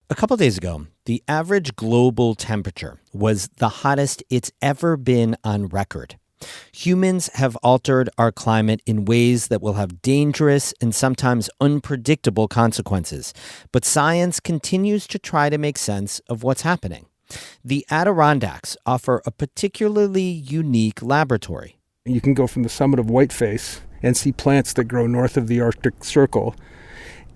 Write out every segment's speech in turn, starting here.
A couple days ago, the average global temperature was the hottest it's ever been on record. Humans have altered our climate in ways that will have dangerous and sometimes unpredictable consequences, but science continues to try to make sense of what's happening. The Adirondacks offer a particularly unique laboratory. You can go from the summit of Whiteface and see plants that grow north of the Arctic Circle,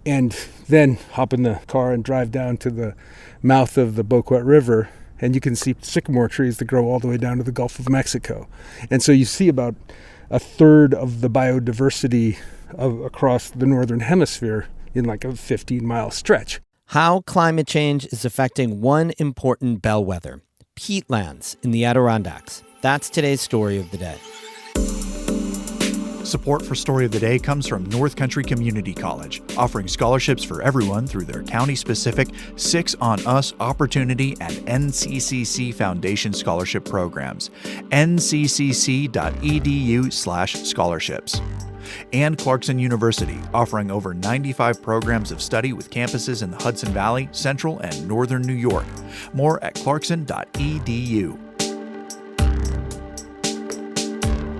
and then hop in the car and drive down to the mouth of the Boquet River, and you can see sycamore trees that grow all the way down to the Gulf of Mexico. And so you see about a third of the biodiversity across the northern hemisphere in like a 15-mile stretch. How climate change is affecting one important bellwether, peatlands in the Adirondacks. That's today's story of the day. Support for Story of the Day comes from North Country Community College, offering scholarships for everyone through their county-specific 6 on Us Opportunity and NCCC Foundation Scholarship programs. nccc.edu/scholarships. And Clarkson University, offering over 95 programs of study with campuses in the Hudson Valley, Central, and Northern New York. More at clarkson.edu.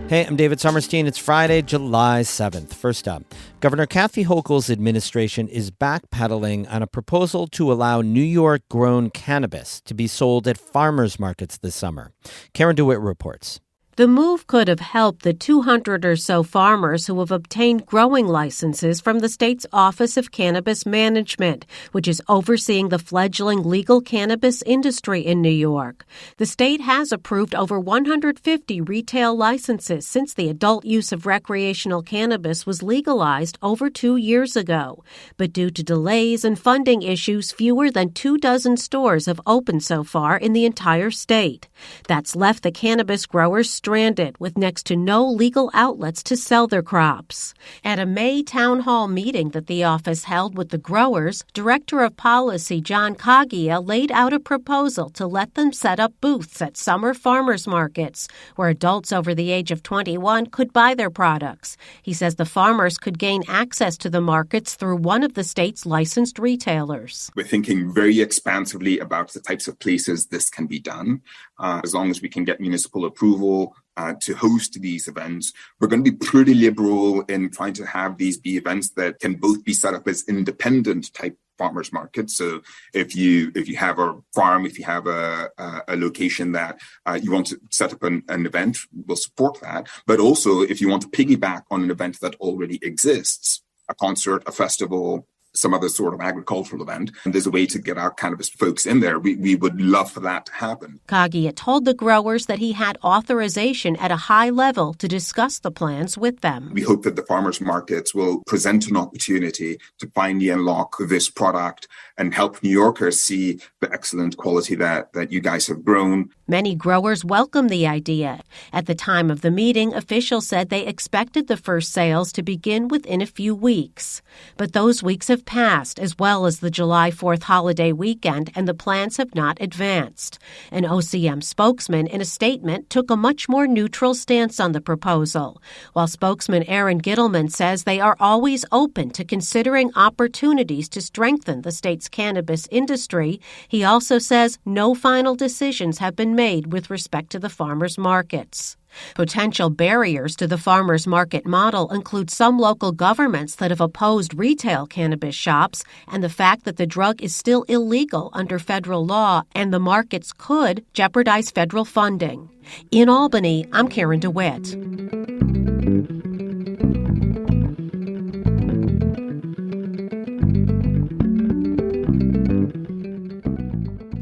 Hey, I'm David Sommerstein. It's Friday, July 7th. First up, Governor Kathy Hochul's administration is backpedaling on a proposal to allow New York-grown cannabis to be sold at farmers markets this summer. Karen DeWitt reports. The move could have helped the 200 or so farmers who have obtained growing licenses from the state's Office of Cannabis Management, which is overseeing the fledgling legal cannabis industry in New York. The state has approved over 150 retail licenses since the adult use of recreational cannabis was legalized over 2 years ago. But due to delays and funding issues, fewer than 24 stores have opened so far in the entire state. That's left the cannabis growers stranded with next to no legal outlets to sell their crops. At a May town hall meeting that the office held with the growers, Director of Policy John Kagia laid out a proposal to let them set up booths at summer farmers markets where adults over the age of 21 could buy their products. He says the farmers could gain access to the markets through one of the state's licensed retailers. We're thinking very expansively about the types of places this can be done. As long as we can get municipal approval to host these events, we're going to be pretty liberal in trying to have these be events that can both be set up as independent type farmers markets. So if you have a farm, if you have a location that you want to set up an event, we'll support that. But also if you want to piggyback on an event that already exists, a concert, a festival, some other sort of agricultural event, and there's a way to get our cannabis folks in there, we would love for that to happen. Kagia told the growers that he had authorization at a high level to discuss the plans with them. We hope that the farmers markets will present an opportunity to finally unlock this product and help New Yorkers see the excellent quality that you guys have grown. Many growers welcomed the idea. At the time of the meeting, officials said they expected the first sales to begin within a few weeks. But those weeks have passed, as well as the July 4th holiday weekend, and the plans have not advanced. An OCM spokesman in a statement took a much more neutral stance on the proposal, while spokesman Aaron Gittleman says they are always open to considering opportunities to strengthen the state's cannabis industry. He also says no final decisions have been made with respect to the farmers' markets. Potential barriers to the farmers market model include some local governments that have opposed retail cannabis shops and the fact that the drug is still illegal under federal law and the markets could jeopardize federal funding. In Albany, I'm Karen DeWitt.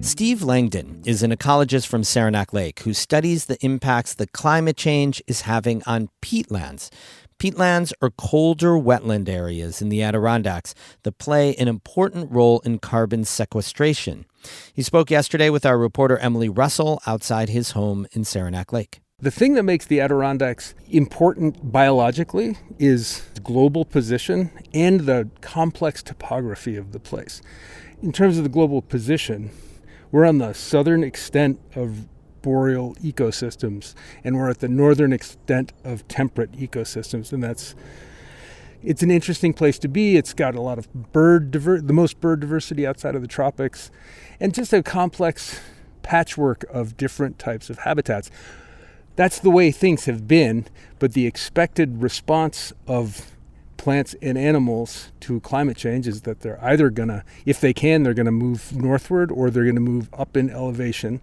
Steve Langdon is an ecologist from Saranac Lake who studies the impacts that climate change is having on peatlands. Peatlands are colder wetland areas in the Adirondacks that play an important role in carbon sequestration. He spoke yesterday with our reporter Emily Russell outside his home in Saranac Lake. The thing that makes the Adirondacks important biologically is global position and the complex topography of the place. In terms of the global position, we're on the southern extent of boreal ecosystems, and we're at the northern extent of temperate ecosystems, and that's It's an interesting place to be. It's got a lot of the most bird diversity outside of the tropics, and just a complex patchwork of different types of habitats. That's the way things have been, but the expected response of plants and animals to climate change is that they're either gonna, if they can, they're gonna move northward or they're gonna move up in elevation.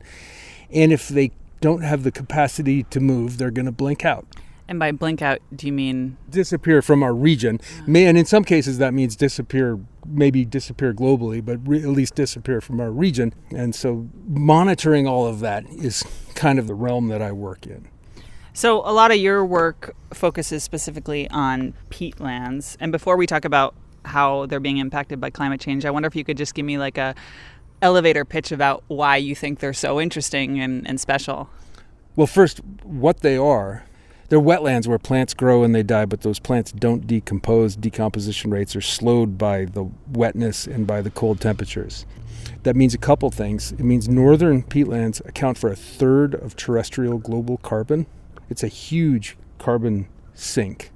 And if they don't have the capacity to move, they're gonna blink out. And by blink out, do you mean? Disappear from our region. And in some cases that means maybe disappear globally, but at least disappear from our region. And so monitoring all of that is kind of the realm that I work in. So a lot of your work focuses specifically on peatlands. And before we talk about how they're being impacted by climate change, I wonder if you could just give me like a elevator pitch about why you think they're so interesting and special. Well, first, what they are. They're wetlands where plants grow and they die, but those plants don't decompose. Decomposition rates are slowed by the wetness and by the cold temperatures. That means a couple things. It means northern peatlands account for a third of terrestrial global carbon. It's a huge carbon sink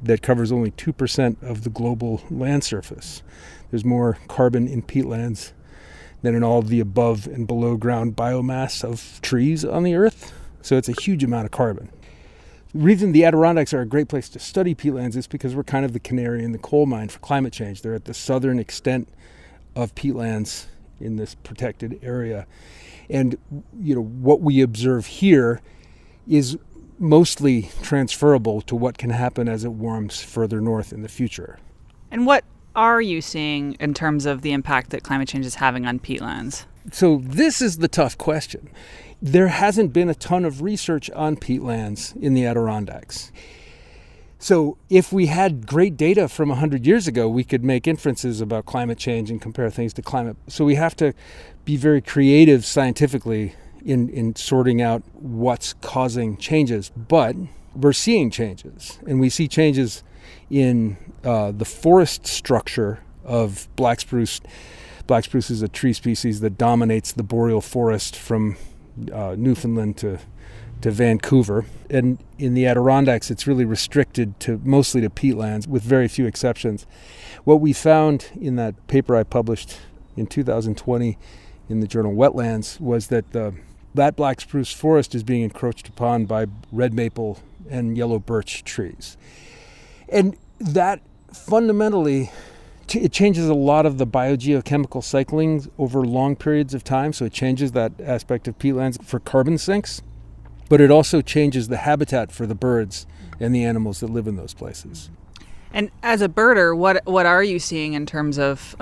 that covers only 2% of the global land surface. There's more carbon in peatlands than in all of the above and below ground biomass of trees on the earth. So it's a huge amount of carbon. The reason the Adirondacks are a great place to study peatlands is because we're kind of the canary in the coal mine for climate change. They're at the southern extent of peatlands in this protected area. And what we observe here is mostly transferable to what can happen as it warms further north in the future. And what are you seeing in terms of the impact that climate change is having on peatlands? So this is the tough question. There hasn't been a ton of research on peatlands in the Adirondacks. So if we had great data from 100 years ago, we could make inferences about climate change and compare things to climate. So we have to be very creative scientifically in sorting out what's causing changes. But we're seeing changes, and we see changes in the forest structure of black spruce. Black spruce is a tree species that dominates the boreal forest from Newfoundland to Vancouver. And in the Adirondacks, it's really restricted mostly to peatlands with very few exceptions. What we found in that paper I published in 2020 in the journal Wetlands was that that black spruce forest is being encroached upon by red maple and yellow birch trees. And that fundamentally it changes a lot of the biogeochemical cycling over long periods of time, so it changes that aspect of peatlands for carbon sinks, but it also changes the habitat for the birds and the animals that live in those places. And as a birder, what are you seeing in terms of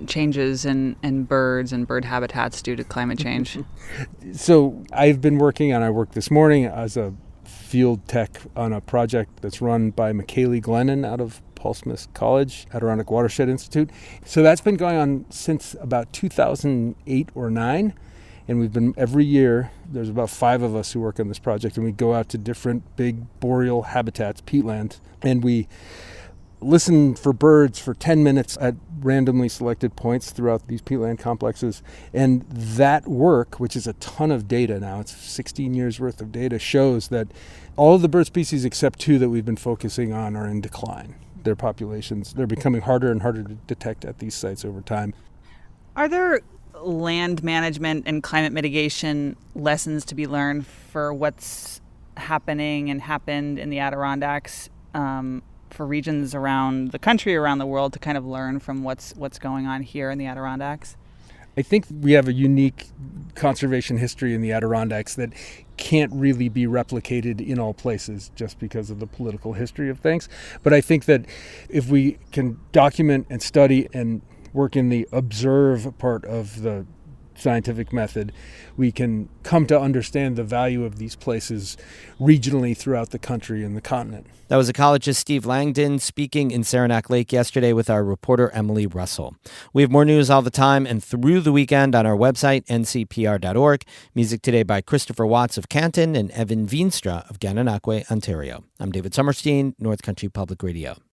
changes in birds and bird habitats due to climate change? So I worked this morning as a field tech on a project that's run by McKaylee Glennon out of Paul Smith College, Adirondack Watershed Institute. So that's been going on since about 2008 or 9. And we've been every year, there's about 5 of us who work on this project, and we go out to different big boreal habitats, peatlands, and we listen for birds for 10 minutes at randomly selected points throughout these peatland complexes. And that work, which is a ton of data now, it's 16 years worth of data, shows that all of the bird species except 2 that we've been focusing on are in decline. Their populations, they're becoming harder and harder to detect at these sites over time. Are there land management and climate mitigation lessons to be learned for what's happening and happened in the Adirondacks for regions around the country, around the world, to kind of learn from what's going on here in the Adirondacks? I think we have a unique conservation history in the Adirondacks that can't really be replicated in all places just because of the political history of things. But I think that if we can document and study and work in the observe part of the scientific method, we can come to understand the value of these places regionally throughout the country and the continent. That was ecologist Steve Langdon speaking in Saranac Lake yesterday with our reporter Emily Russell. We have more news all the time and through the weekend on our website, ncpr.org. Music today by Christopher Watts of Canton and Evan Veenstra of Gananoque, Ontario. I'm David Summerstein, North Country Public Radio.